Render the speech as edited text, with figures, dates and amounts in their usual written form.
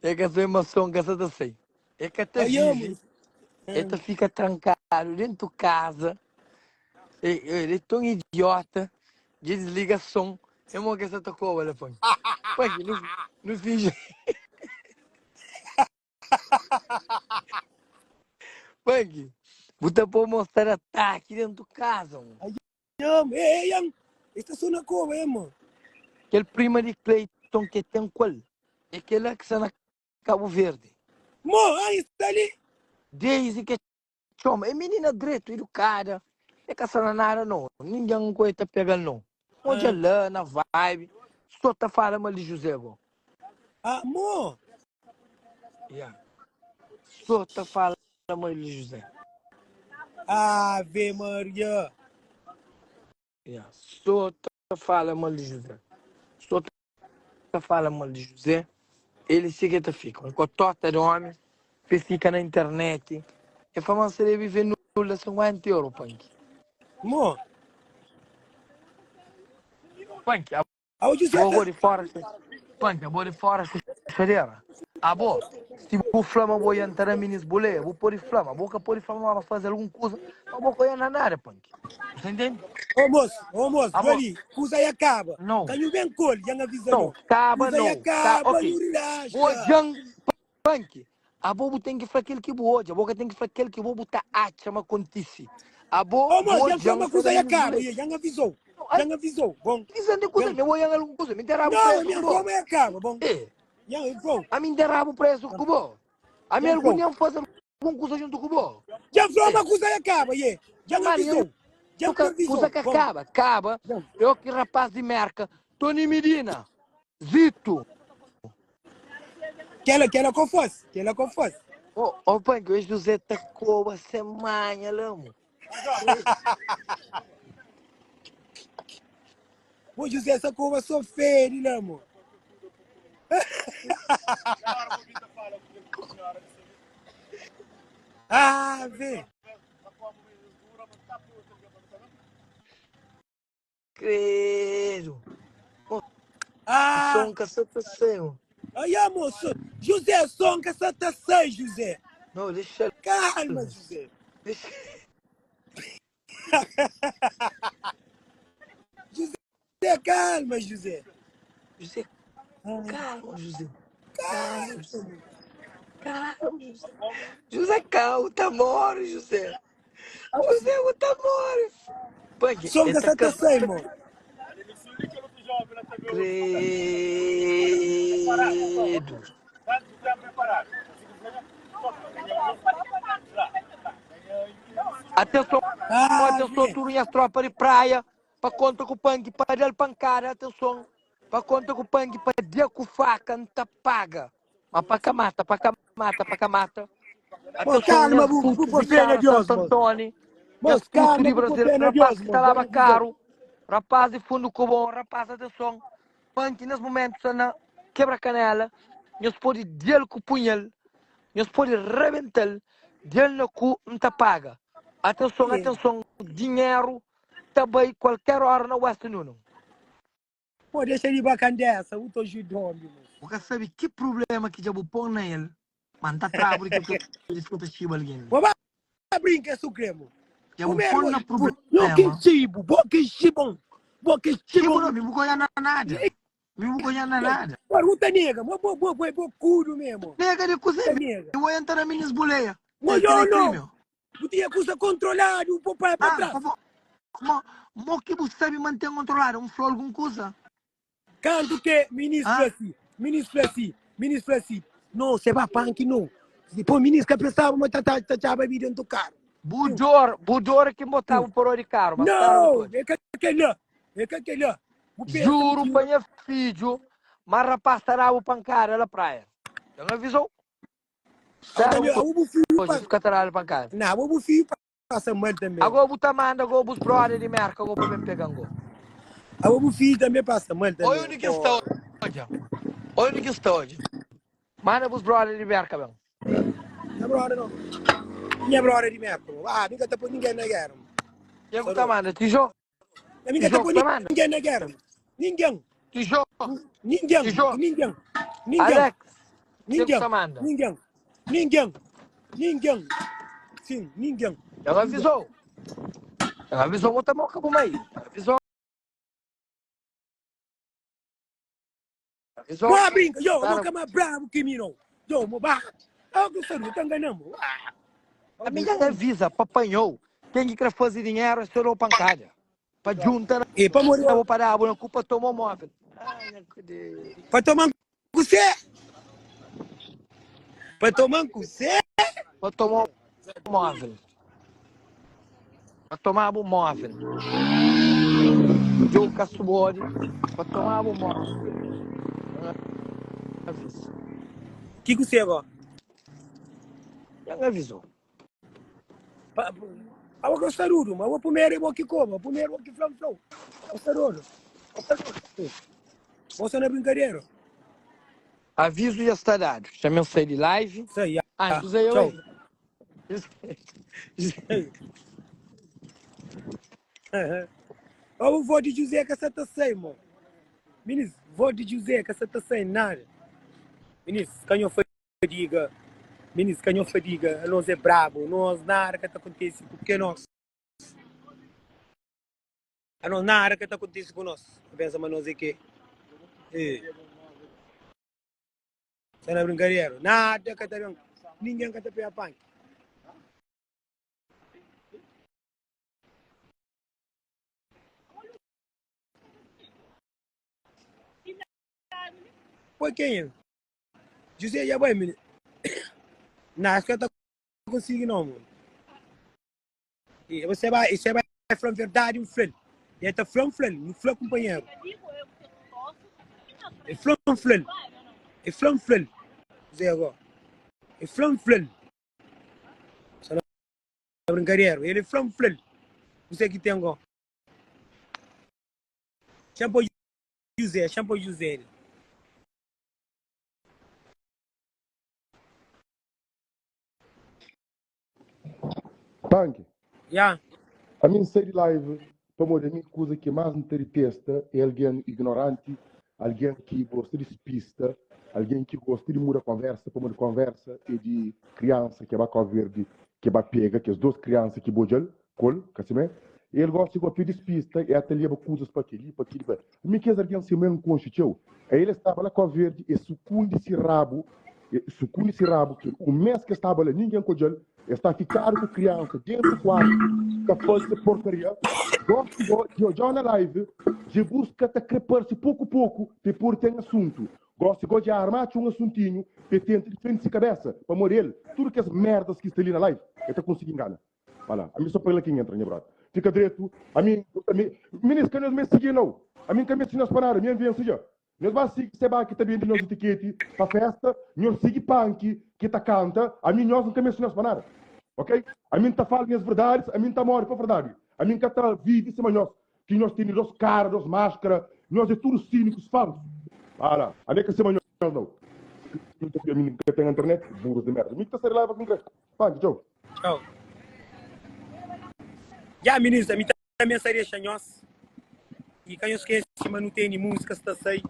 É que a sua emoção que essa sei. É que até Aí, vive, amo. até fica trancado dentro de casa. Ele é tão idiota, desliga som. É uma que essa tocou, olha, Punk. Punk, no finge. Punk, você pode mostrar ataque dentro de casa, mano. Aí, amo. Ei, amo. Esta é na cova, amo. Aquele primo de Cleiton que tem qual? É aquele que está na Cabo Verde. Mo, aí está ali. Desde que chama, é menina direito, educada. É que essa nada não. Ninguém coisa pegando não. Onde é lá, na vibe. Só tá falando ali, José, go. Mo. Yeah. Só tá falando ali, José. Ave Maria. Yeah. Só tá falando ali, José. Só tá falando ali, José. Ele segue que fica. Um cotota de homem. Fica na internet. É famoso ele viver no 50 euros, Punk. Mo. Punk, Aonde você vou tá? de fora. Punk, vou de fora. Chadeira. Abo, se o flama vou entrar na minis bolé, vou pôr flama. Vou pôr flama para fazer alguma coisa. Mas vou coisa na nada, Punk. Você entende? Ô moço, Abo, Joli, usa aí acaba. não. Canho bem cor, já avisa Não, não. caba Usa aí não. acaba, Ok. não Vou relaxa. jang, Punk. A bobo tem que fazer aquilo que vou hoje. A boca tem que fazer aquilo que vou botar a chama acontece. A bo, Ô moço, vou já jang, forma que será usa aí minis acaba, bolé. já avisou. Não, Já avisou, bom. dizendo coisa, Bem. me vou jang alguma coisa. Me derrabo Não, a preso, que minha bom. forma é acaba, bom. É. Já vou. A mim derrabo preso, que bom. A minha Já vou. algum fazer alguma coisa junto com o bom. Já É. forma que usa aí acaba, já Mano, avisou. Já coisa avisou, que bom. acaba. Acaba. Eu que rapaz de merca. Tony Medina. Zito. Que ela confesse, que ela confesse. Ô, Pangue, hoje José tacou a semana, lamo. Ô José, essa curva sofre, né, amor? Vê. Credo. Ah, Som que você tá sendo. aí, moço. José, som que essa tá sem, José. Não, deixa. Calma, José. Deixa. José, calma, José. José, calma, José. Calma, José. Calma, José. José, calma, tá mole, José. José, tá mole. Pangue, Som que ele tá essa tá sem, amor. Credo. Atenção, atenção, Vê. turem as tropas de praia. Para conta com o punk, para dar pancada, atenção. Para conta com o punk, para dar com faca, não tá paga. Mas para cá mata, para cá mata, para cá mata. Moço, Atenção, calma, minhas putos por de pena cara, de Deus, Santo moço. Antônio. Minhas Moço, putos de calma, por Brasil. pena de Rapaz Deus, que moço. está lá caro. Rapaz de fundo com bom, rapaz, atenção. Punk, nesse momento, na quebra-canela. Nós pode dele com o punhal. Nós pode rebentar. Dele no cu, não tá paga. Atenção, atenção. Dinheiro também qualquer hora na West Nuno. Pô, deixa ele bacana dessa, eu tô ajudando, moço. Porque sabe que problema que já vou pôr nele? Mano, tá travo que eu escuto chiba ali. Vou brincar, sucremo. Já vou pôr no Não que problema. chibo, boca chibom. Boca Chibo chibom. não, me vou ganhar nada. Me vou ganhar nada. Pergunta nega, mas cudo mesmo. Nega de coisa, Nega. eu vou entrar na minha esboleia. Mas eu não. Tu tinha coisa controlada, o papai para trás. Mas que você sabe manter controlado? Um flor, alguma coisa? Canto que ministro assim. Não, você vai punk não. Depois ministro que pensava, mas tá bebida dentro do carro. Budor que botava por hora de carro, mas não, é que aquele lá. Juro, panha filho, mas rapaz estará o pancada na praia. Já não avisou? Hoje fica atrás da pancada. Não, o filho passa mal também. Agora o tamando, agora os brother de merca, agora para me pegar. O filho também passa mal também. Olha onde que está hoje. Olha onde que está hoje. Manda os brother de merca, meu. Minha brother não. Minha brother de merca. Nunca tá por ninguém na guerra. E o tamando, tijô? Nunca tá por ninguém na guerra. Ninguém. Tijô? Ninguém. Alex, Ninguém. Você manda. Ninguém. Sim, ninguém. Ela avisou. Ela avisou, vou tomar o cabo aí. Avisou. Avisou. Não brinca, eu Cara, vou ficar bravo que me não. Eu vou barra. Eu que sou, tá enganando. a minha avisa, apanhou. Quem que quer fazer dinheiro, estourou pancada. Para juntar, E para morrer. eu vou parar, a culpa tomou móvel. Ai, meu Deus. Para tomar com você. Para tomar com você. Para tomar o móvel. Para tomar o móvel. Eu caço bode. Para tomar o móvel. Avisa. Que você agora? Já me avisou. Eu gosto de mas eu primeiro vou que como, primeiro vou que flão. Gosto de você não é brincadeira. Aviso já está dado. Chamei você de live. Isso aí. Usei eu. Tchau. Eu vou te dizer que você está sem, mano. Ministro, vou te dizer que você está sem nada. Ministro, canhão fadiga. Ministro, canhão fadiga. Nós é brabo. Nós nada que está acontecendo porque nós. Nós nada que está acontecendo com nós. Pensa, mas nós é que. Você não é brincadeira. Nada que está bem. Ninguém que está bem a punk. Foi quem é? José já vai, menino. Não, acho que eu não consigo não, mano. E você vai falar verdade, um filho. E tá falando, não fala companheiro. É falando, filho. É falando, filho. José agora. É falando, filho. Você não é brincadeira. Ele é falando, filho. Você que tem agora. Chama o José. Punk, Já. a minha série live, como a minha coisa que mais me testa é alguém ignorante, alguém que gosta de pista, alguém que gosta de mudar conversa, como de conversa e de criança que vai verde, que vai pega, que as duas crianças que bojam, col, assim, ele gosta de pedir pista e até leva coisas para aquele, a minha quer alguém se mesmo com o ele estava lá com a verde e sucunde esse rabo, que o mês que estava lá, ninguém com ele, está ficando com criança dentro do quarto, que faz porcaria. Gosto de na live, de busca de crepar-se pouco a pouco, para pôr tem assunto. Gosto de armar um assuntinho, para tentar defender-se cabeça, para morrer ele. Tudo que as merdas que estão ali na live, eu estou conseguindo enganar. Olha, a mim só para ele aqui entra, minha brother. Fica direito, a mim, ministro, que nós me seguir não. A mim que me ensinas para nada, minha vivência já. Nós vamos seguir, se vai que também de nós etiquete, para festa, nós seguir punk, que tá canta, a mim nós nunca me ensinas para nada. Ok? A mim está falando as verdades, a mim está morre para a verdade. A mim que está vivo em cima de nós, que nós temos os caras, as máscaras, nós é tudo cínicos, falsos. Olha, a mim que cima de nós não. A mim que tem internet, burros de merda. A mim que está lá para concreto. Punk, tchau. Tchau. Já, ministro, a mim também seria chanhos. E quem esquece, mas não tem música, está sei.